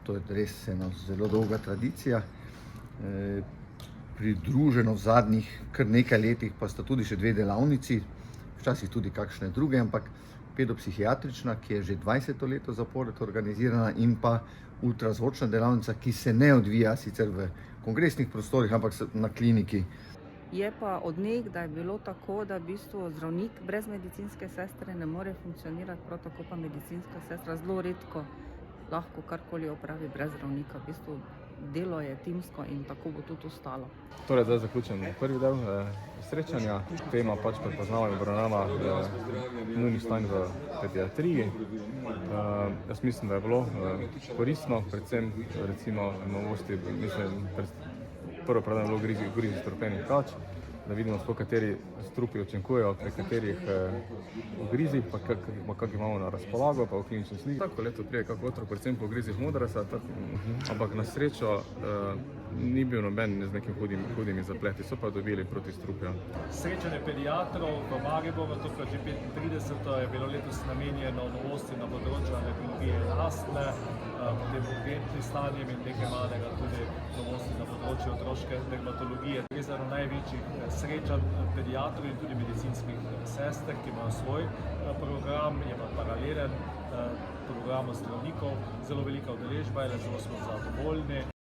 to je res ena zelo dolga tradicija. Pridruženo v zadnjih kar nekaj letih pa sta tudi še 2 delavnici, včasih tudi kakšne druge, ampak pedopsihiatrična, ki je že 20. leto zapored organizirana, in pa ultrazvočna delavnica, ki se ne odvija sicer v kongresnih prostorih, ampak na kliniki. Je pa od nekdaj bilo tako, da v bistvu zdravnik brez medicinske sestre ne more funkcionirati, prav tako pa medicinska sestra zelo redko lahko karkoli opravi brez zdravnika. V bistvu delo je timsko in tako bo tudi ostalo. Torej, zdaj zaključujemo prvi del srečanja. Tema pač prepoznava in obravnava nujnih stanj v pediatriji. Jaz mislim, da je bilo koristno, predvsem recimo novosti, mislim, prvo predvsem je bilo ugrizi strupenih kač, da vidimo, sploh kateri strupi učinkujejo pri katerih ugrizih, pa kak imamo na razpolago, pa v klinični sliki. Tako leto prije kak otrok, predvsem po ugrizih modrasa, ampak na srečo ni bil noben z nekim hudimi zapleti, so pa dobili protistrupja. Srečanje pediatrov v Mariboru, tokrat že 35. je bilo letos namenjeno novosti na področju alergije in astme, potem urgentnim stanjem in nekaj malega tudi novosti na področju otroške dermatologije. Gre za eno največjih srečanj pediatrov in tudi medicinskih sester, ki imajo svoj program, je pa paralelen programu zdravnikov, zelo velika udeležba, zelo smo zadovoljni.